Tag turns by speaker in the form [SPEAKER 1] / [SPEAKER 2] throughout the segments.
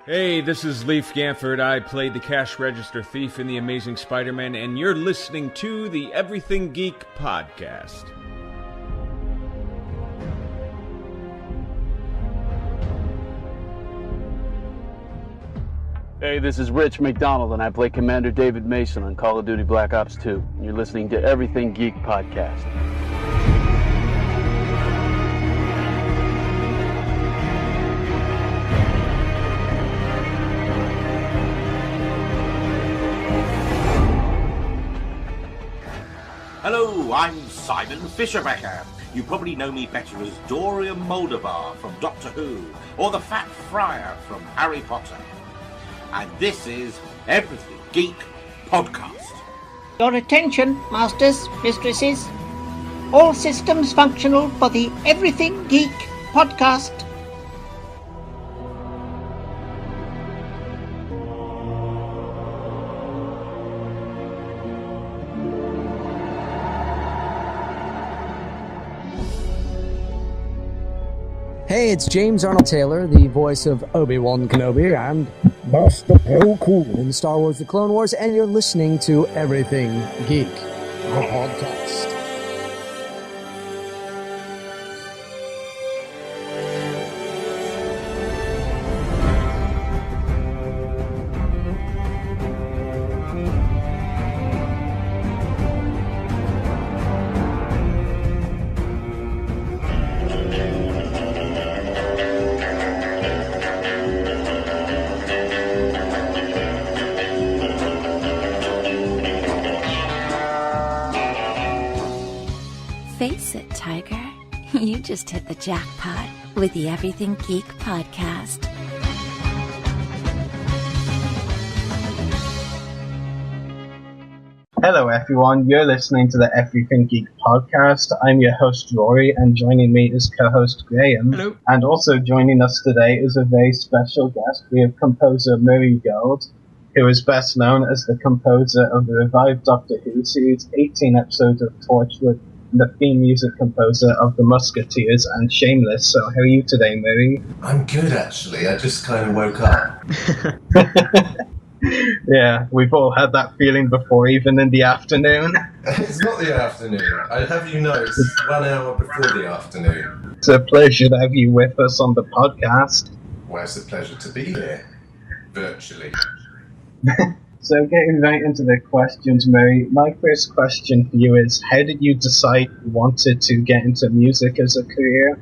[SPEAKER 1] Hey, this is Leif Gamford. I played the cash register thief in The Amazing Spider-Man, and you're listening to the Everything Geek podcast.
[SPEAKER 2] Hey, this is Rich McDonald, and I play Commander David Mason on Call of Duty Black Ops 2. And you're listening to Everything Geek podcast.
[SPEAKER 3] Hello, I'm Simon Fisherbecker. You probably know me better as Dorian Moldavar from Doctor Who, or the Fat Friar from Harry Potter. And this is Everything Geek Podcast.
[SPEAKER 4] Your attention, masters, mistresses. All systems functional for the Everything Geek Podcast.
[SPEAKER 5] Hey, it's James Arnold Taylor, the voice of Obi-Wan Kenobi and Master Poku in Star Wars The Clone Wars, and you're listening to Everything Geek, the podcast.
[SPEAKER 6] Face it, Tiger. You just hit the jackpot with the Everything Geek podcast.
[SPEAKER 7] Hello everyone, you're listening to the Everything Geek podcast. I'm your host Ruari, and joining me is co-host Graham.
[SPEAKER 8] Hello.
[SPEAKER 7] And also joining us today is a very special guest. We have composer Murray Gold, who is best known as the composer of the revived Doctor Who series, 18 episodes of Torchwood, and the theme music composer of the Musketeers and Shameless. So how are you today, Murray?
[SPEAKER 8] I'm good, actually. I just kind of woke up.
[SPEAKER 7] Yeah, we've all had that feeling before, even in the afternoon.
[SPEAKER 8] It's not the afternoon. I have you know, it's 1 hour before the afternoon.
[SPEAKER 7] It's a pleasure to have you with us on the podcast.
[SPEAKER 8] Well, it's a pleasure to be here. Virtually.
[SPEAKER 7] So getting right into the questions, Murray, my first question for you is, how did you decide you wanted to get into music as a career?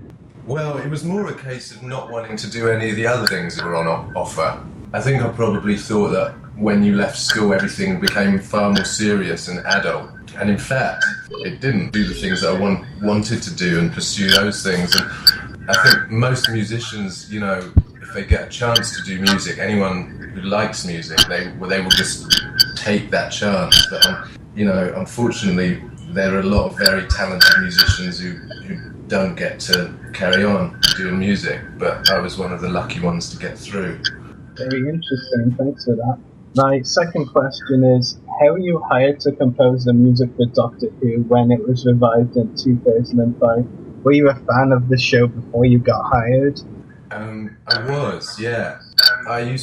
[SPEAKER 8] Well, it was more a case of not wanting to do any of the other things that were on offer. I think I probably thought that when you left school, everything became far more serious and adult. And in fact, it didn't do the things that I wanted to do and pursue those things. And I think most musicians, you know, if they get a chance to do music, anyone who likes music, they will just take that chance. But, you know, unfortunately, there are a lot of very talented musicians who don't get to carry on doing music. But I was one of the lucky ones to get through.
[SPEAKER 7] Very interesting, thanks for that. My second question is, how were you hired to compose the music for Doctor Who when it was revived in 2005? Were you a fan of the show before you got hired?
[SPEAKER 8] I was, yeah. I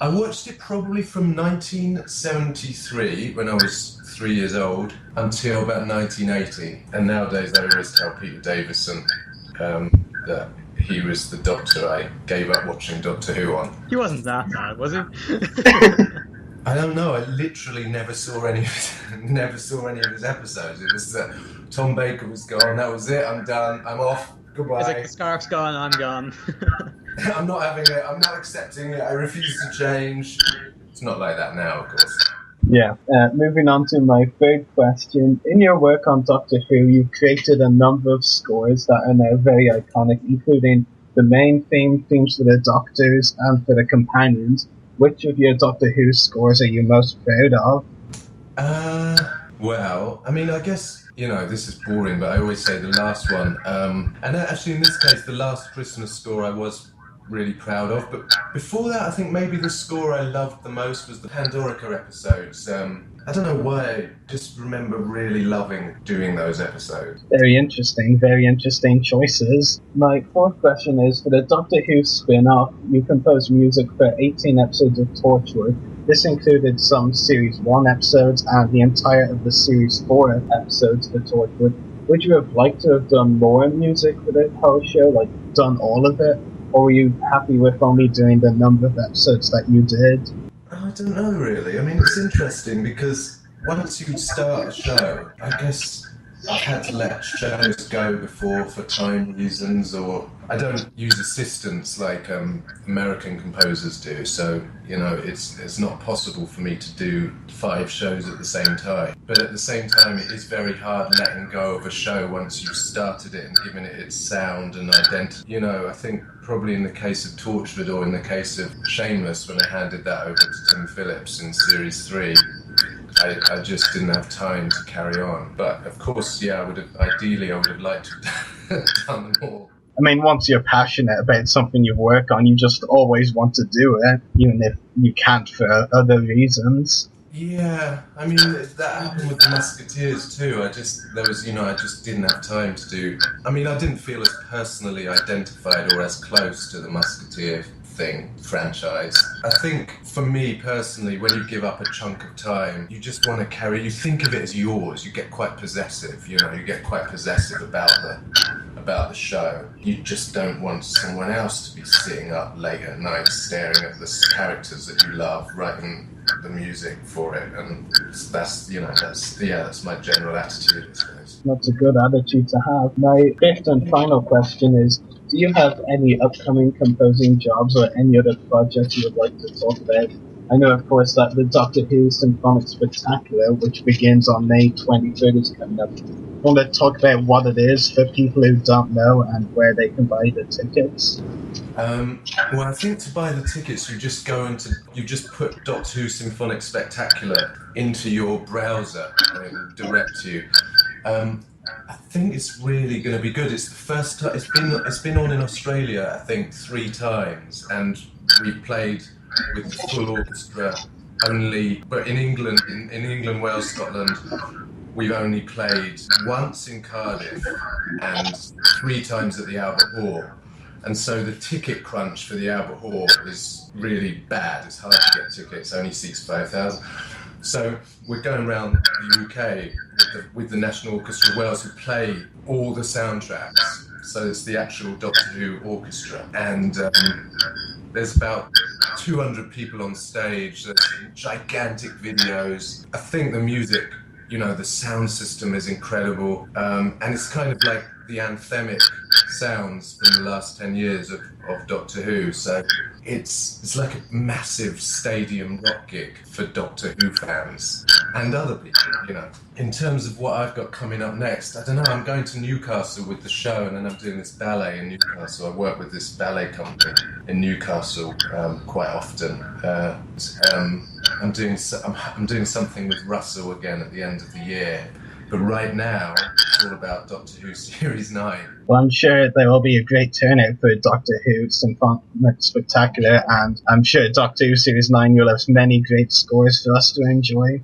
[SPEAKER 8] watched it probably from 1973, when I was 3 years old, until about 1980. And nowadays I always tell Peter Davison that he was the Doctor I gave up watching Doctor Who on.
[SPEAKER 9] He wasn't that bad, was he?
[SPEAKER 8] I don't know. I literally never saw any of his episodes. It was that Tom Baker was gone. That was it. I'm done. I'm off. Goodbye.
[SPEAKER 9] It's like the scarf's gone. I'm gone.
[SPEAKER 8] I'm not having it. I'm not accepting it. I refuse to change. It's not like that now, of course.
[SPEAKER 7] Yeah. Moving on to my third question. In your work on Doctor Who, you've created a number of scores that are now very iconic, including the main themes for the Doctors and for the companions. Which of your Doctor Who scores are you most proud of?
[SPEAKER 8] Well, I mean, I guess, you know, this is boring, but I always say the last one. And actually, in this case, the last Christmas score I was really proud of. But before that, I think maybe the score I loved the most was the Pandorica episodes. I don't know why, I just remember really loving doing those episodes.
[SPEAKER 7] Very interesting choices. My fourth question is, for the Doctor Who spin-off, you composed music for 18 episodes of Torchwood. This included some Series 1 episodes and the entire of the Series 4 episodes for Torchwood. Would you have liked to have done more music for the whole show, like done all of it? Or were you happy with only doing the number of episodes that you did?
[SPEAKER 8] I don't know, really. I mean, it's interesting because once you start a show, I guess I've had to let shows go before for time reasons, or I don't use assistants like American composers do, so, you know, it's not possible for me to do 5 shows at the same time. But at the same time, it is very hard letting go of a show once you've started it and given it its sound and identity. You know, I think probably in the case of Torchwood or in the case of Shameless, when I handed that over to Tim Phillips in Series 3, I just didn't have time to carry on. But of course, yeah, I would have liked to have done them all.
[SPEAKER 7] I mean, once you're passionate about something you work on, you just always want to do it, even if you can't for other reasons.
[SPEAKER 8] Yeah, I mean, that happened with the Musketeers too. I just didn't have time to do... I mean, I didn't feel as personally identified or as close to the Musketeer franchise. I think for me personally, when you give up a chunk of time, you just want to you think of it as yours. You get quite possessive, you get quite possessive about the show. You just don't want someone else to be sitting up late at night staring at the characters that you love, writing the music for it, and that's my general attitude, I suppose.
[SPEAKER 7] That's a good attitude to have. My fifth and final question is, do you have any upcoming composing jobs or any other projects you would like to talk about? I know, of course, that the Doctor Who Symphonic Spectacular, which begins on May 23rd, is coming up. I want to talk about what it is for people who don't know and where they can buy the tickets.
[SPEAKER 8] Well, I think to buy the tickets, you just put Doctor Who Symphonic Spectacular into your browser, and it will direct you. I think it's really going to be good. It's the first time it's been on in Australia, I think, 3 times, and we played with the full orchestra only. But in England, Wales, Scotland, we've only played once in Cardiff and 3 times at the Albert Hall. And so the ticket crunch for the Albert Hall is really bad. It's hard to get tickets, only seats 5,000. So we're going around the UK with the National Orchestra of Wales, who play all the soundtracks. So it's the actual Doctor Who orchestra. And there's about 200 people on stage. There's gigantic videos. I think the music, the sound system is incredible. And it's kind of like the anthemic sounds from the last 10 years of Doctor Who. So it's like a massive stadium rock gig for Doctor Who fans and other people, In terms of what I've got coming up next, I don't know, I'm going to Newcastle with the show, and then I'm doing this ballet in Newcastle. I work with this ballet company in Newcastle quite often. I'm doing something with Russell again at the end of the year. But right now, it's all about Doctor Who Series 9.
[SPEAKER 7] Well, I'm sure there will be a great turnout for Doctor Who Symphonic Spectacular, and I'm sure Doctor Who Series 9 will have many great scores for us to enjoy.